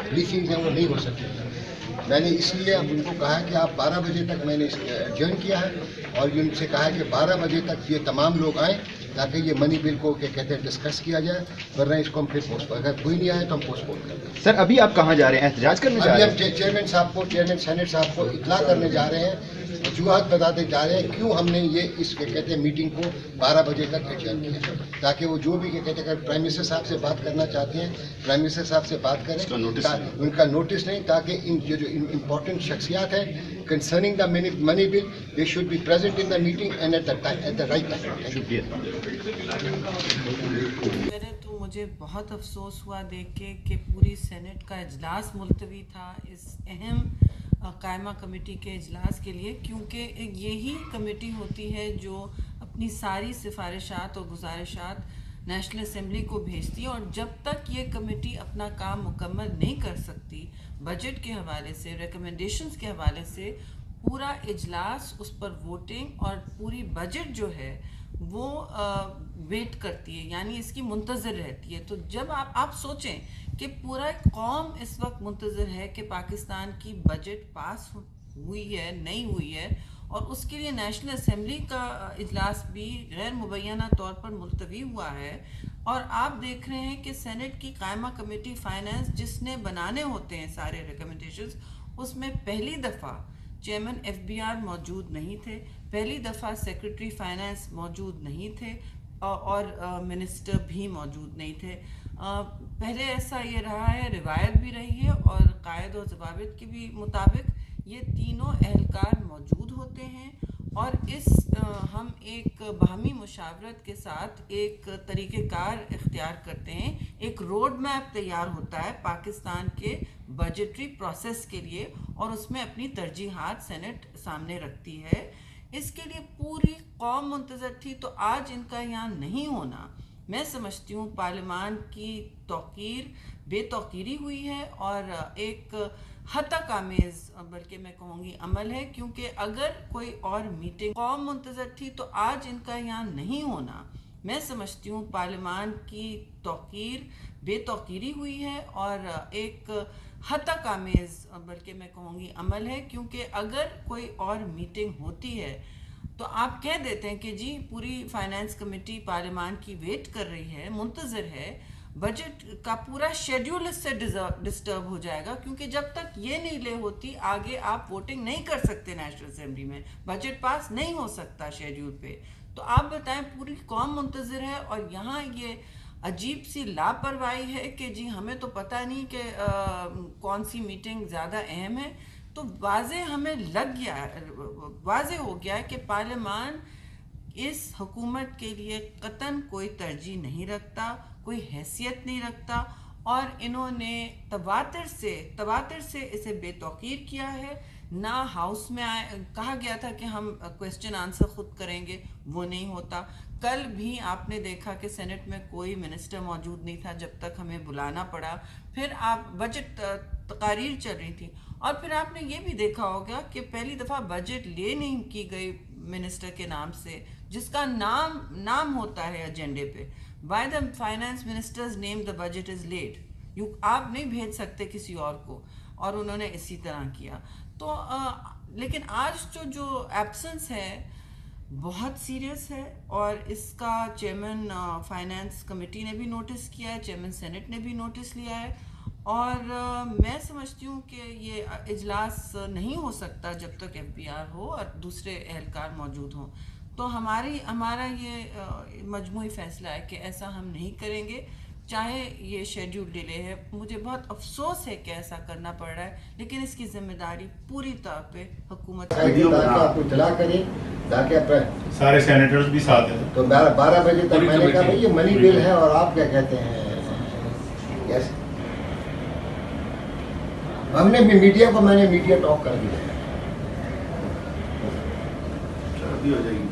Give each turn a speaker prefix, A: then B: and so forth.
A: Briefing है वो नहीं हो सकती। मैंने इसलिए उनको कहा कि आप 12 बजे तक मैंने एडजर्न किया है और उनसे कहा है कि 12 बजे तक ये तमाम लोग आएँ ताकि ये मनी बिल को क्या कहते हैं डिस्कस किया जाए, वरना इसको हम फिर पोस्टपोन, अगर कोई नहीं आए तो हम पोस्टपोन कर देंगे।
B: सर अभी आप कहाँ जा रहे हैं, एहतजाज करने जा रहे हैं?
A: अभी हम चेयरमैन साहब को, चेयरमैन सेनेट साहब को इतला करने जा रहे हैं, वजूहत बताते जा रहे हैं क्यों हमने ये इस क्या कहते हैं मीटिंग को 12 बजे तक एडजर्न किया, ताकि वो जो भी क्या कहते हैं अगर प्राइम मिनिस्टर साहब से बात करना चाहते हैं प्राइम मिनिस्टर साहब से बात करें, उनका नोटिस नहीं, ताकि इन जो इम्पोर्टेंट शख्सियात हैं concerning the money bill, they should be present in the meeting and at the right time.
C: पहले तो मुझे बहुत अफसोस हुआ देख के कि पूरी सेनेट का इजलास मुलतवी था इस अहम कायमा कमेटी के इजलास के लिए, क्योंकि यही कमेटी होती है जो अपनी सारी सिफारिशात और गुजारिशात नेशनल असेंबली को भेजती है, और जब तक ये कमेटी अपना काम मुकम्मल नहीं कर सकती बजट के हवाले से, रिकमेंडेशंस के हवाले से, पूरा इजलास उस पर वोटिंग और पूरी बजट जो है वो वेट करती है, यानी इसकी मुंतज़र रहती है। तो जब आप सोचें कि पूरा कौम इस वक्त मुंतज़र है कि पाकिस्तान की बजट पास हुई है नहीं हुई है, और उसके लिए नेशनल असेंबली का इजलास भी गैर मुबैना तौर पर मुलतवी हुआ है, और आप देख रहे हैं कि सेनेट की कायमा कमेटी फाइनेंस जिसने बनाने होते हैं सारे रिकमेंडेशंस, उसमें पहली दफ़ा चेयरमैन FBR मौजूद नहीं थे, पहली दफ़ा सेक्रेटरी फाइनेंस मौजूद नहीं थे, और मिनिस्टर भी मौजूद नहीं थे। पहले ऐसा ये रहा है, रिवायत भी रही है, और कायद और ज़वाबित के भी मुताबिक ये तीनों एहलकार मौजूद होते हैं, और हम एक बाहमी मुशावरत के साथ एक तरीक़ेकार इख्तियार करते हैं, एक रोड मैप तैयार होता है पाकिस्तान के बजटरी प्रोसेस के लिए, और उसमें अपनी तरजीहात सेनेट सामने रखती है। इसके लिए पूरी कौम मुंतज़र थी, तो आज इनका यहाँ नहीं होना, मैं समझती हूँ पार्लियामान की तौकीर बेतौकीरी हुई है, और एक हतक आमेज़ बल्कि मैं कहूँगी अमल है, क्योंकि अगर कोई और मीटिंग कौम मुंतज़र थी तो आज इनका यहाँ नहीं होना, मैं समझती हूँ पार्लियामान की तौकीर बेतौकीरी हुई है, और एक हतक आमेज़ बल्कि मैं कहूँगी अमल है, क्योंकि अगर कोई और मीटिंग होती है तो आप कह देते हैं कि जी पूरी फाइनेंस कमेटी पार्लियामान की वेट कर रही है, मुंतज़र है, बजट का पूरा शेड्यूल इससे डिस्टर्ब हो जाएगा, क्योंकि जब तक ये नहीं ले होती आगे आप वोटिंग नहीं कर सकते नेशनल असेंबली में, बजट पास नहीं हो सकता शेड्यूल पे। तो आप बताएं, पूरी कौम मुंतज़र है, और यहाँ ये अजीब सी लापरवाही है कि जी हमें तो पता नहीं कि कौन सी मीटिंग ज़्यादा अहम है। तो वाज़े हमें लग गया, वाज़े हो गया है कि पार्लियामान इस हुकूमत के लिए कतन कोई तरजीह नहीं रखता, कोई हैसियत नहीं रखता, और इन्होंने तवातर से इसे बेतौकीर किया है। ना हाउस में कहा गया था कि हम क्वेश्चन आंसर खुद करेंगे, वो नहीं होता। कल भी आपने देखा कि सेनेट में कोई मिनिस्टर मौजूद नहीं था जब तक हमें बुलाना पड़ा, फिर आप बजट तकारीर चल रही थी, और फिर आपने ये भी देखा होगा कि पहली दफ़ा बजट ले नहीं की गई मिनिस्टर के नाम से, जिसका नाम होता है एजेंडे पे, by the finance minister's name the budget is late, आप नहीं भेज सकते किसी और को, और उन्होंने इसी तरह किया। तो लेकिन आज जो एब्सेंस है बहुत सीरियस है, और इसका चेयरमैन फाइनेंस कमेटी ने भी नोटिस किया है, चेयरमैन सेनेट ने भी नोटिस लिया है, और मैं समझती हूँ कि ये इजलास नहीं हो सकता जब तक FBR हो और दूसरे एहलकार मौजूद हों। तो हमारा ये मजमूई फ़ैसला है कि ऐसा हम नहीं करेंगे, चाहे ये शेड्यूल डिले है। मुझे बहुत अफसोस है कि ऐसा करना पड़ रहा है, लेकिन इसकी जिम्मेदारी पूरी तौर पे हुकूमत
A: आपको इतला करें, ताकि
D: सारे सेनेटर्स भी साथ हैं।
A: तो 12 बजे तक मैंने कहा भाई ये मनी बिल है, और आप क्या कहते हैं, यस हमने मीडिया को, मैंने मीडिया टॉक कर दिया है,
D: हो जाएगी।